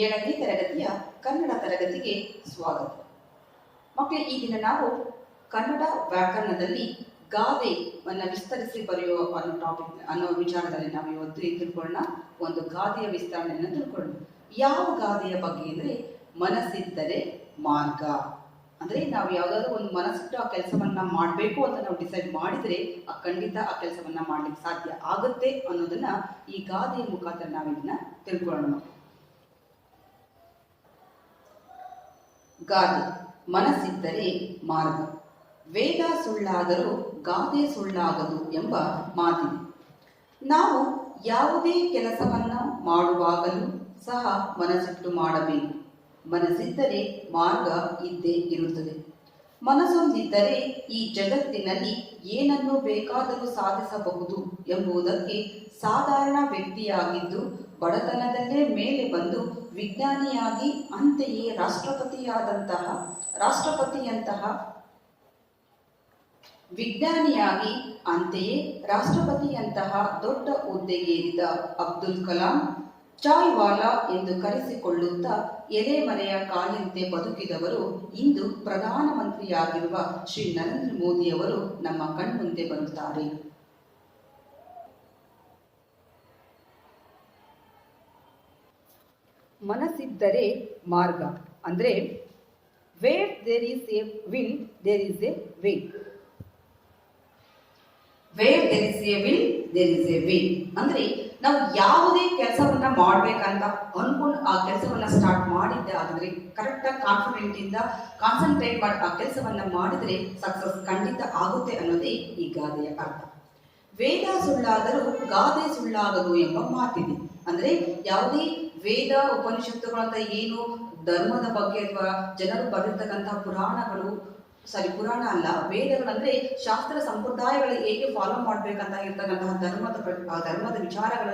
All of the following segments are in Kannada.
7ನೇ ತರಗತಿಯ ಕನ್ನಡ ತರಗತಿಗೆ ಸ್ವಾಗತ. ಮಕ್ಕಳೇ, ಈ ದಿನ ನಾವು ಕನ್ನಡ ವ್ಯಾಕರಣದಲ್ಲಿ ಗಾದೆಯನ್ನು ವಿಸ್ತರಿಸಿ ಬರೆಯುವ ಅನ್ನೋ ವಿಚಾರದಲ್ಲಿ ನಾವು ಇವತ್ತು ತಿಳ್ಕೊಳ್ಳೋಣ. ಒಂದು ಗಾದೆಯ ವಿಸ್ತರಣೆಯನ್ನು ತಿಳ್ಕೊಳ್ಳೋಣ. ಯಾವ ಗಾದೆಯ ಬಗ್ಗೆ ಅಂದರೆ ಮನಸ್ಸಿದ್ದರೆ ಮಾರ್ಗ. ಅಂದರೆ ನಾವು ಯಾವುದಾದ್ರೂ ಒಂದು ಮನಸ್ಸಿಟ್ಟು ಆ ಕೆಲಸವನ್ನ ಮಾಡಬೇಕು ಅಂತ ನಾವು ಡಿಸೈಡ್ ಮಾಡಿದರೆ ಖಂಡಿತ ಆ ಕೆಲಸವನ್ನ ಮಾಡ್ಲಿಕ್ಕೆ ಸಾಧ್ಯ ಆಗುತ್ತೆ ಅನ್ನೋದನ್ನ ಈ ಗಾದೆಯ ಮುಖಾಂತರ ನಾವು ಇದನ್ನ ತಿಳ್ಕೊಳ್ಳೋಣ. ಗಾದೆ: ಮನಸ್ಸಿದ್ದರೆ ಮಾರ್ಗ. ವೇದ ಸುಳ್ಳಾದರೂ ಗಾದೆ ಸುಳ್ಳಾಗದು ಎಂಬ ಮಾತಿದೆ. ನಾವು ಯಾವುದೇ ಕೆಲಸವನ್ನ ಮಾಡುವಾಗಲೂ ಸಹ ಮನಸ್ಸಿಟ್ಟು ಮಾಡಬೇಕು. ಮನಸ್ಸಿದ್ದರೆ ಮಾರ್ಗ ಇದ್ದೇ ಇರುತ್ತದೆ. ಮನಸ್ಸೊಂದಿದ್ದರೆ ಈ ಜಗತ್ತಿನಲ್ಲಿ ಏನನ್ನು ಬೇಕಾದರೂ ಸಾಧಿಸಬಹುದು ಎಂಬುದಕ್ಕೆ ಸಾಧಾರಣ ವ್ಯಕ್ತಿಯಾಗಿದ್ದು ಬಡತನದಲ್ಲೇ ಮೇಲೆ ಬಂದು ವಿಜ್ಞಾನಿಯಾಗಿ ಅಂತೆಯೇ ರಾಷ್ಟ್ರಪತಿಯಂತಹ ದೊಡ್ಡ ಹುದ್ದೆಗೇರಿದ ಅಬ್ದುಲ್ ಕಲಾಂ ಚಾಯ್ವಾಲಾ ಎಂದು ಕರೆಸಿಕೊಳ್ಳುತ್ತಾ ಎಲೆಮರೆಯ ಕಾಯಿಯಂತೆ ಬದುಕಿದವರು ಇಂದು ಪ್ರಧಾನಮಂತ್ರಿಯಾಗಿರುವ ಶ್ರೀ ನರೇಂದ್ರ ಮೋದಿಯವರು ನಮ್ಮ ಕಣ್ಮುಂದೆ ಬರುತ್ತಾರೆ. ಮನಸ್ಸಿದ್ದರೆ ಮಾರ್ಗ ಅಂದರೆ where there is a will there is a way. Where there is a will there is a way ಅಂದ್ರೆ ನಾವು ಯಾವುದೇ ಕೆಲಸವನ್ನ ಮಾಡ್ಬೇಕಂತ ಅನ್ಕೊಂಡು ಆ ಕೆಲಸವನ್ನ ಸ್ಟಾರ್ಟ್ ಮಾಡಿದ್ದೆ ಆಗಿದ್ರೆ ಕರೆಕ್ಟಾಗಿ ಕಾನ್ಫಿಡೆಂಟ್ ಇಂದ ಕಾನ್ಸಂಟ್ರೇಟ್ ಮಾಡಿ ಆ ಕೆಲಸವನ್ನ ಮಾಡಿದ್ರೆ ಸಕ್ಸಸ್ ಖಂಡಿತ ಆಗುತ್ತೆ ಅನ್ನೋದೇ ಈ ಗಾದೆಯ ಅರ್ಥ. ವೇದ ಸುಳ್ಳಾದರೂ ಗಾದೆ ಸುಳ್ಳಾಗದು ಎಂಬ ಮಾತಿದೆ. ಅಂದ್ರೆ ಯಾವುದೇ ವೇದ ಉಪನಿಷತ್ತುಗಳಂತ ಏನು ಧರ್ಮದ ಬಗ್ಗೆ ಅಥವಾ ಜನರು ಬರೆದಿರ್ತಕ್ಕಂತಹ ಪುರಾಣ ಅಲ್ಲ, ವೇದಗಳಂದ್ರೆ ಶಾಸ್ತ್ರ ಸಂಪ್ರದಾಯಗಳು ಹೇಗೆ ಫಾಲೋ ಮಾಡ್ಬೇಕಂತ ಇರ್ತಕ್ಕಂತಹ ಧರ್ಮದ ವಿಚಾರಗಳ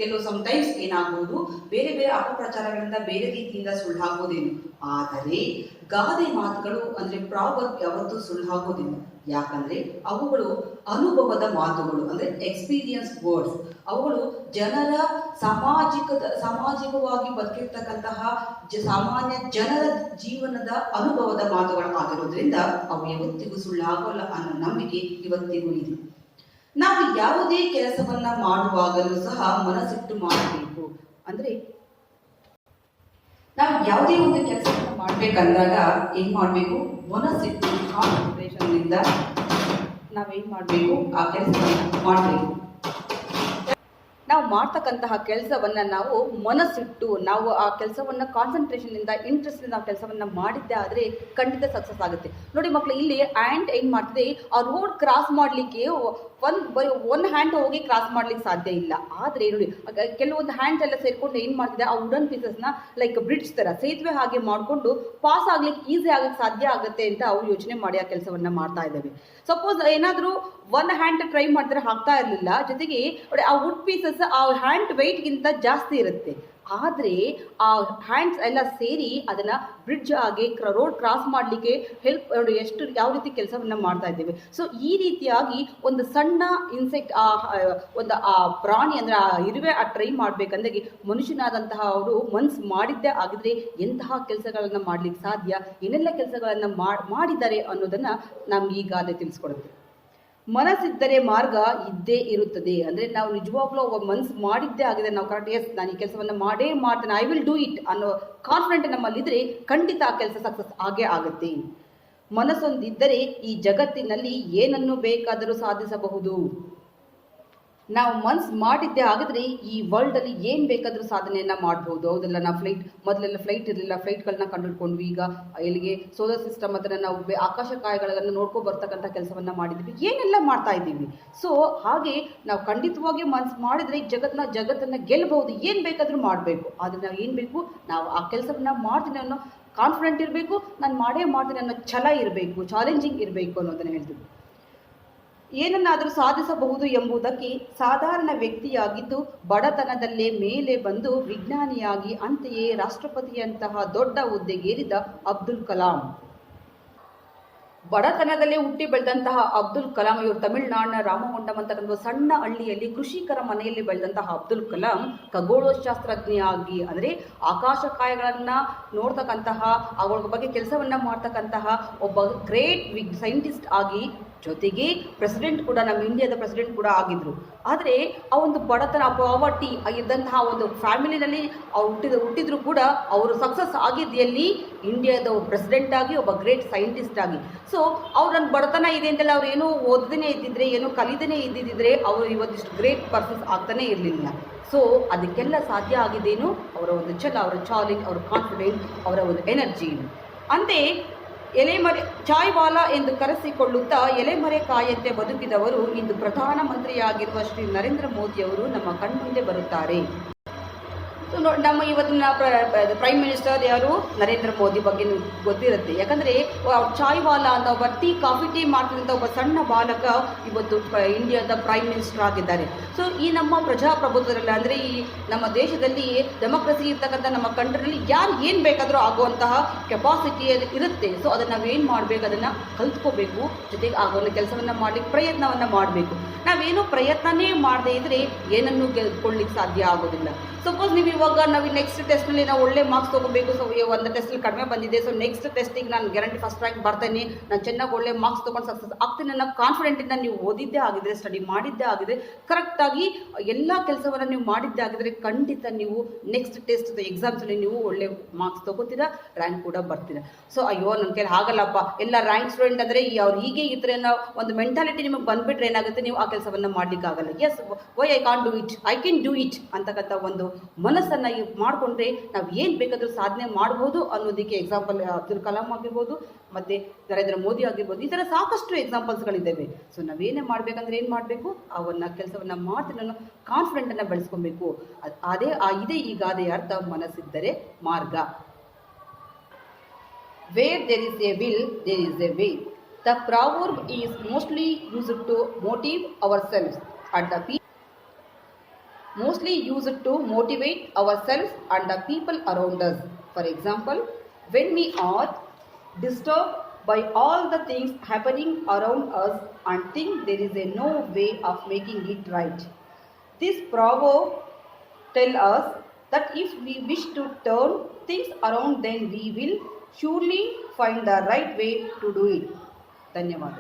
ಕೆಲವು ಸಮಟೈಮ್ಸ್ ಏನಾಗ್ಬೋದು, ಬೇರೆ ಬೇರೆ ಅಪಪ್ರಚಾರಗಳಿಂದ ಬೇರೆ ರೀತಿಯಿಂದ ಸುಳ್ಳಾಗೋದೇನು. ಆದರೆ ಗಾದೆ ಮಾತುಗಳು ಅಂದ್ರೆ ಪ್ರಾವರ್ಬ್ ಯಾವತ್ತೂ ಸುಳ್ಳಾಗೋದಿಲ್ಲ. ಯಾಕಂದ್ರೆ ಅವುಗಳು ಅನುಭವದ ಮಾತುಗಳು, ಅಂದ್ರೆ ಎಕ್ಸ್ಪೀರಿಯನ್ಸ್ ವರ್ಡ್ಸ್. ಅವುಗಳು ಜನರ ಸಾಮಾಜಿಕವಾಗಿ ಬದುಕಿರ್ತಕ್ಕಂತಹ ಸಾಮಾನ್ಯ ಜನರ ಜೀವನದ ಅನುಭವದ ಮಾತುಗಳು ಆಗಿರೋದ್ರಿಂದ ಅವು ಯಾವತ್ತಿಗೂ ಸುಳ್ಳಾಗೋಲ್ಲ ಅನ್ನೋ ನಂಬಿಕೆ ಇವತ್ತಿಗೂ ಇದೆ. ನಾವು ಯಾವುದೇ ಕೆಲಸವನ್ನ ಮಾಡುವಾಗಲೂ ಸಹ ಮನಸ್ಸಿಟ್ಟು ಮಾಡಬೇಕು. ಅಂದ್ರೆ ನಾವು ಯಾವುದೇ ಒಂದು ಕೆಲಸವನ್ನ ಮಾಡ್ಬೇಕಂದಾಗ ಏನ್ ಮಾಡ್ಬೇಕು, ಮನಸ್ಸಿಟ್ಟು ಕಾನ್ಸಂಟ್ರೇಷನ್ ಇಂದ ನಾವೇನ್ ಮಾಡ್ಬೇಕು, ಆ ಕೆಲಸವನ್ನ ಮಾಡಬೇಕು. ನಾವು ಮಾಡ್ತಕ್ಕಂತಹ ಕೆಲಸವನ್ನ ನಾವು ಮನಸ್ಸಿಟ್ಟು ನಾವು ಆ ಕೆಲಸವನ್ನ ಕಾನ್ಸಂಟ್ರೇಷನ್ ಇಂದ ಇಂಟ್ರೆಸ್ಟ್ ನಾವು ಕೆಲಸವನ್ನ ಮಾಡಿದ್ದೆ ಆದ್ರೆ ಖಂಡಿತ ಸಕ್ಸಸ್ ಆಗುತ್ತೆ. ನೋಡಿ ಮಕ್ಕಳು, ಇಲ್ಲಿ ಆ್ಯಂಡ್ ಏನ್ ಮಾಡ್ತಿದೆ, ಆ ರೋಡ್ ಕ್ರಾಸ್ ಮಾಡ್ಲಿಕ್ಕೆ ಒನ್ ಹ್ಯಾಂಡ್ ಹೋಗಿ ಕ್ರಾಸ್ ಮಾಡ್ಲಿಕ್ಕೆ ಸಾಧ್ಯ ಇಲ್ಲ. ಆದ್ರೆ ನೋಡಿ ಕೆಲವೊಂದು ಹ್ಯಾಂಡ್ಸ್ ಎಲ್ಲ ಸೇರ್ಕೊಂಡು ಏನ್ ಮಾಡ್ತಿದೆ, ಆ ವುಡನ್ ಪೀಸಸ್ನ ಲೈಕ್ ಬ್ರಿಡ್ಜ್ ತರ ಸೇತುವೆ ಹಾಗೆ ಮಾಡ್ಕೊಂಡು ಪಾಸ್ ಆಗ್ಲಿಕ್ಕೆ ಈಸಿ ಆಗಕ್ಕೆ ಸಾಧ್ಯ ಆಗುತ್ತೆ ಅಂತ ಅವ್ರು ಯೋಚನೆ ಮಾಡಿ ಆ ಕೆಲಸವನ್ನ ಮಾಡ್ತಾ ಇದ್ದಾವೆ. ಸಪೋಸ್ ಏನಾದ್ರೂ ಒನ್ ಹ್ಯಾಂಡ್ ಟ್ರೈ ಮಾಡಿದ್ರೆ ಆಗ್ತಾ ಇರಲಿಲ್ಲ, ಜೊತೆಗೆ ಆ ವುಡ್ ಪೀಸಸ್ ಆ ಹ್ಯಾಂಡ್ ವೆಯ್ಟ್ ಗಿಂತ ಜಾಸ್ತಿ ಇರುತ್ತೆ. ಆದ್ರೆ ಆ ಹ್ಯಾಂಡ್ಸ್ ಎಲ್ಲ ಸೇರಿ ಅದನ್ನ ಬ್ರಿಡ್ಜ್ ಆಗಿ ರೋಡ್ ಕ್ರಾಸ್ ಮಾಡ್ಲಿಕ್ಕೆ ಹೆಲ್ಪ್ ಯಾವ ರೀತಿ ಕೆಲಸವನ್ನ ಮಾಡ್ತಾ ಇದ್ದೇವೆ. ಸೊ ಈ ರೀತಿಯಾಗಿ ಒಂದು ಸಣ್ಣ ಇನ್ಸೆಕ್ಟ್ ಆ ಪ್ರಾಣಿ ಅಂದ್ರೆ ಆ ಇರುವೆ ಟ್ರೈ ಮಾಡ್ಬೇಕಂದ್ರೆ ಮನುಷ್ಯನಾದಂತಹ ಅವರು ಮನ್ಸು ಮಾಡಿದ್ದೇ ಆಗಿದ್ರೆ ಎಂತಹ ಕೆಲಸಗಳನ್ನ ಮಾಡ್ಲಿಕ್ಕೆ ಸಾಧ್ಯ, ಏನೆಲ್ಲ ಕೆಲಸಗಳನ್ನ ಮಾಡಿದ್ದಾರೆ ಅನ್ನೋದನ್ನ ನಮ್ಗೆ ಈ ಗಾದೆ ತಿಳಿಸ್ಕೊಡುತ್ತೆ. ಮನಸ್ಸಿದ್ದರೆ ಮಾರ್ಗ ಇದ್ದೇ ಇರುತ್ತದೆ. ಅಂದ್ರೆ ನಾವು ನಿಜವಾಗ್ಲೂ ಮನಸ್ಸು ಮಾಡಿದ್ದೇ ಆಗಿದೆ, ನಾವು ಕರೆಕ್ಟ್ ಎಸ್ ನಾನು ಈ ಕೆಲಸವನ್ನ ಮಾಡೇ ಮಾಡ್ತೇನೆ, ಐ ವಿಲ್ ಡೂ ಇಟ್ ಅನ್ನೋ ಕಾನ್ಫಿಡೆಂಟ್ ನಮ್ಮಲ್ಲಿದ್ರೆ ಖಂಡಿತ ಆ ಕೆಲಸ ಸಕ್ಸಸ್ ಆಗೇ ಆಗುತ್ತೆ. ಮನಸ್ಸೊಂದಿದ್ದರೆ ಈ ಜಗತ್ತಿನಲ್ಲಿ ಏನನ್ನು ಬೇಕಾದರೂ ಸಾಧಿಸಬಹುದು. ನಾವು ಮನ್ಸು ಮಾಡಿದ್ದೇ ಆಗಿದ್ರೆ ಈ ವರ್ಲ್ಡ್ ಅಲ್ಲಿ ಏನ್ ಬೇಕಾದ್ರೂ ಸಾಧನೆಯನ್ನ ಮಾಡಬಹುದು. ಹೌದಲ್ಲ, ನಾವು ಮೊದಲೆಲ್ಲ ಫ್ಲೈಟ್ ಇರಲಿಲ್ಲ, ಫ್ಲೈಟ್ಗಳನ್ನ ಕಂಡುಹಿಡ್ಕೊಂಡ್ವಿ. ಈಗ ಎಲ್ಲಿಗೆ ಸೋಲಾರ್ ಸಿಸ್ಟಮ್ ಹತ್ರ ನಾವು ಆಕಾಶಕಾಯಗಳನ್ನು ನೋಡ್ಕೊ ಬರ್ತಕ್ಕಂಥ ಕೆಲಸವನ್ನ ಮಾಡಿದ್ವಿ, ಏನೆಲ್ಲ ಮಾಡ್ತಾ ಇದ್ದೀವಿ. ಸೊ ಹಾಗೆ ನಾವು ಖಂಡಿತವಾಗಿ ಮನ್ಸು ಮಾಡಿದ್ರೆ ಈ ಜಗತ್ತನ್ನ ಗೆಲ್ಲಬಹುದು, ಏನ್ ಬೇಕಾದ್ರೂ ಮಾಡಬೇಕು. ಆದ್ರೆ ನಾವು ಏನ್ ಬೇಕು, ನಾವು ಆ ಕೆಲಸವನ್ನ ಮಾಡ್ತೀನಿ ಅನ್ನೋ ಕಾನ್ಫಿಡೆಂಟ್ ಇರಬೇಕು, ನಾನು ಮಾಡೇ ಮಾಡ್ತೀನಿ ಅನ್ನೋ ಛಲ ಇರಬೇಕು, ಚಾಲೆಂಜಿಂಗ್ ಇರಬೇಕು ಅನ್ನೋದನ್ನ ಹೇಳ್ತೀವಿ. ಏನನ್ನಾದರೂ ಸಾಧಿಸಬಹುದು ಎಂಬುದಕ್ಕೆ ಸಾಧಾರಣ ವ್ಯಕ್ತಿಯಾಗಿದ್ದು ಬಡತನದಲ್ಲೇ ಮೇಲೆ ಬಂದು ವಿಜ್ಞಾನಿಯಾಗಿ ಅಂತೆಯೇ ರಾಷ್ಟ್ರಪತಿಯಂತಹ ದೊಡ್ಡ ಹುದ್ದೆಗೇರಿದ ಅಬ್ದುಲ್ ಕಲಾಂ. ಬಡತನದಲ್ಲೇ ಹುಟ್ಟಿ ಬೆಳೆದಂತಹ ಅಬ್ದುಲ್ ಕಲಾಂ ಇವರು ತಮಿಳುನಾಡಿನ ರಾಮಗುಂಡಂ ಅಂತಕ್ಕಂಥ ಸಣ್ಣ ಹಳ್ಳಿಯಲ್ಲಿ ಕೃಷಿಕರ ಮನೆಯಲ್ಲಿ ಬೆಳೆದಂತಹ ಅಬ್ದುಲ್ ಕಲಾಂ ಖಗೋಳಶಾಸ್ತ್ರಜ್ಞಿಯಾಗಿ ಅಂದರೆ ಆಕಾಶಕಾಯಗಳನ್ನು ನೋಡ್ತಕ್ಕಂತಹ ಅವುಗಳ ಬಗ್ಗೆ ಕೆಲಸವನ್ನು ಮಾಡ್ತಕ್ಕಂತಹ ಒಬ್ಬ ಗ್ರೇಟ್ ಸೈಂಟಿಸ್ಟ್ ಆಗಿ ಜೊತೆಗೆ ಪ್ರೆಸಿಡೆಂಟ್ ಕೂಡ ನಮ್ಮ ಇಂಡಿಯಾದ ಪ್ರೆಸಿಡೆಂಟ್ ಕೂಡ ಆಗಿದ್ದರು. ಆದರೆ ಆ ಒಂದು ಬಡತನ ಪಾವರ್ಟಿ ಇದ್ದಂತಹ ಒಂದು ಫ್ಯಾಮಿಲಿನಲ್ಲಿ ಅವ್ರು ಹುಟ್ಟಿದ್ರು ಕೂಡ ಅವರು ಸಕ್ಸಸ್ ಆಗಿದ್ದೆಯಲ್ಲಿ ಇಂಡಿಯಾದ ಒಬ್ಬ ಪ್ರೆಸಿಡೆಂಟ್ ಆಗಿ ಒಬ್ಬ ಗ್ರೇಟ್ ಸೈಂಟಿಸ್ಟ್ ಆಗಿ. ಸೊ ಅವ್ರ ಬಡತನ ಇದೆ ಅಂತೇಳಿ ಅವ್ರು ಏನೂ ಓದದೇ ಇದ್ದಿದ್ರೆ ಏನೂ ಕಲಿದೇ ಇದ್ದಿದ್ದರೆ ಅವರು ಇವತ್ತಿಷ್ಟು ಗ್ರೇಟ್ ಪರ್ಸನ್ಸ್ ಆಗ್ತಾನೇ ಇರಲಿಲ್ಲ. ಸೊ ಅದಕ್ಕೆಲ್ಲ ಸಾಧ್ಯ ಆಗಿದ್ದೇನು ಅವರ ಒಂದು ಛಲ, ಅವರ ಚಾಲೆಂಜ್, ಅವರ ಕಾನ್ಫಿಡೆಂಟ್, ಅವರ ಒಂದು ಎನರ್ಜಿ. ಅಂತೆಯೇ ಎಲೆಮರೆ ಚಾಯ್ವಾಲಾ ಎಂದು ಕರೆಸಿಕೊಳ್ಳುತ್ತಾ ಎಲೆಮರೆ ಕಾಯಂತೆ ಬದುಕಿದವರು ಇಂದು ಪ್ರಧಾನಮಂತ್ರಿಯಾಗಿರುವ ಶ್ರೀ ನರೇಂದ್ರ ಮೋದಿಯವರು ನಮ್ಮ ಕಣ್ಮುಂದೆ ಬರುತ್ತಾರೆ. ಸೊ ನಮ್ಮ ಇವತ್ತಿನ ಪ್ರೈಮ್ ಮಿನಿಸ್ಟರ್ ಯಾರು? ನರೇಂದ್ರ ಮೋದಿ ಬಗ್ಗೆ ಗೊತ್ತಿರುತ್ತೆ. ಯಾಕಂದರೆ ಚಾಯ್ವಾಲಾ ಅಂತ ಒಬ್ಬ ಕಾಫಿ ಟೀ ಮಾಡ್ತಿದ್ದಂಥ ಒಬ್ಬ ಸಣ್ಣ ಬಾಲಕ ಇವತ್ತು ಇಂಡಿಯಾದ ಪ್ರೈಮ್ ಮಿನಿಸ್ಟರ್ ಆಗಿದ್ದಾರೆ. ಸೊ ಈ ನಮ್ಮ ಪ್ರಜಾಪ್ರಭುತ್ವದಲ್ಲಿ ಅಂದರೆ ಈ ನಮ್ಮ ದೇಶದಲ್ಲಿ ಡೆಮೋಕ್ರಸಿ ಇರ್ತಕ್ಕಂಥ ನಮ್ಮ ಕಂಟ್ರಿಯಲ್ಲಿ ಯಾರು ಏನು ಬೇಕಾದರೂ ಆಗುವಂತಹ ಕೆಪಾಸಿಟಿ ಇರುತ್ತೆ. ಸೊ ಅದನ್ನು ನಾವೇನು ಮಾಡಬೇಕು, ಅದನ್ನು ಕಲ್ತ್ಕೋಬೇಕು, ಜೊತೆಗೆ ಆಗೋಲ್ಲ ಕೆಲಸವನ್ನು ಮಾಡಲಿಕ್ಕೆ ಪ್ರಯತ್ನವನ್ನು ಮಾಡಬೇಕು. ನಾವೇನು ಪ್ರಯತ್ನನೇ ಮಾಡದೇ ಇದ್ದರೆ ಏನನ್ನೂ ಗೆದ್ಕೊಳ್ಳಿಕ್ಕೆ ಸಾಧ್ಯ ಆಗೋದಿಲ್ಲ. ಸಪೋಸ್ ನೀವು ಇವಾಗ ನಾವು ನೆಕ್ಸ್ಟ್ ಟೆಸ್ಟ್ನಲ್ಲಿ ನಾವು ಒಳ್ಳೆ ಮಾರ್ಕ್ಸ್ ತೊಗೋಬೇಕು. ಸೊ ಒಂದು ಟೆಸ್ಟಲ್ಲಿ ಕಡಿಮೆ ಬಂದಿದೆ, ಸೊ ನೆಕ್ಸ್ಟ್ ಟೆಸ್ಟಿಗೆ ನಾನು ಗ್ಯಾರಂಟಿ ಫಸ್ಟ್ ರ್ಯಾಂಕ್ ಬರ್ತೇನೆ, ನಾನು ಚೆನ್ನಾಗಿ ಒಳ್ಳೆ ಮಾರ್ಕ್ಸ್ ತೊಗೊಂಡು ಸಕ್ಸಸ್ ಆಗ್ತೀನಿ ಅನ್ನೋ ಕಾನ್ಫಿಡೆಂಟಿಂದ ನೀವು ಓದಿದ್ದೇ ಆಗಿದ್ರೆ, ಸ್ಟಡಿ ಮಾಡಿದ್ದೇ ಆಗಿದ್ರೆ, ಕರೆಕ್ಟಾಗಿ ಎಲ್ಲ ಕೆಲಸವನ್ನು ನೀವು ಮಾಡಿದ್ದೇ ಆಗಿದ್ರೆ ಖಂಡಿತ ನೀವು ನೆಕ್ಸ್ಟ್ ಟೆಸ್ಟ್ ಎಕ್ಸಾಮ್ಸಲ್ಲಿ ನೀವು ಒಳ್ಳೆ ಮಾರ್ಕ್ಸ್ ತೊಗೋತೀರಾ, ರ್ಯಾಂಕ್ ಕೂಡ ಬರ್ತೀರಾ. ಸೊ ಅಯ್ಯೋ ನನ್ನ ಕೈಲಿ ಆಗಲ್ಲಪ್ಪ, ಎಲ್ಲ ರ್ಯಾಂಕ್ ಸ್ಟೂಡೆಂಟ್ ಅಂದರೆ ಅವ್ರು ಹೀಗೆ ಇದ್ರೆ ಅನ್ನೋ ಒಂದು ಮೆಂಟಾಲಿಟಿ ನಿಮಗೆ ಬಂದುಬಿಟ್ರೆ ಏನಾಗುತ್ತೆ, ನೀವು ಆ ಕೆಲಸವನ್ನು ಮಾಡಲಿಕ್ಕಾಗಲ್ಲ. Yes, why I can't do it, I can do it ಅಂತಕ್ಕಂಥ ಒಂದು ಮನಸ್ಸನ್ನು ಮಾಡಿಕೊಂಡ್ರೆ ನಾವು ಏನು ಬೇಕಾದರೂ ಸಾಧನೆ ಮಾಡ್ಬೋದು ಅನ್ನೋದಕ್ಕೆ ಎಕ್ಸಾಂಪಲ್ ಅಬ್ದುಲ್ ಕಲಾಂ ಆಗಿರ್ಬೋದು, ಮತ್ತು ನರೇಂದ್ರ ಮೋದಿ ಆಗಿರ್ಬೋದು. ಈ ಥರ ಸಾಕಷ್ಟು ಎಕ್ಸಾಂಪಲ್ಸ್ಗಳಿದ್ದಾವೆ. ಸೊ ನಾವೇನೇ ಮಾಡಬೇಕಂದ್ರೆ ಏನು ಮಾಡಬೇಕು, ಅವನ್ನ ಕೆಲಸವನ್ನು ಮಾಡ್ತೀನಿ ಅನ್ನೋ ಕಾನ್ಫಿಡೆಂಟನ್ನು ಬೆಳೆಸ್ಕೊಬೇಕು. ಇದೇ ಈ ಗಾದೆಯ ಅರ್ಥ, ಮನಸ್ಸಿದ್ದರೆ ಮಾರ್ಗ. Where there is a will there is a way. The proverb is mostly used to motive ourselves and to motivate ourselves and the people around us. For example, when we are disturbed by all the things happening around us and think there is no way of making it right. This proverb tells us that if we wish to turn things around, then we will surely find the right way to do it. ಧನ್ಯವಾದ.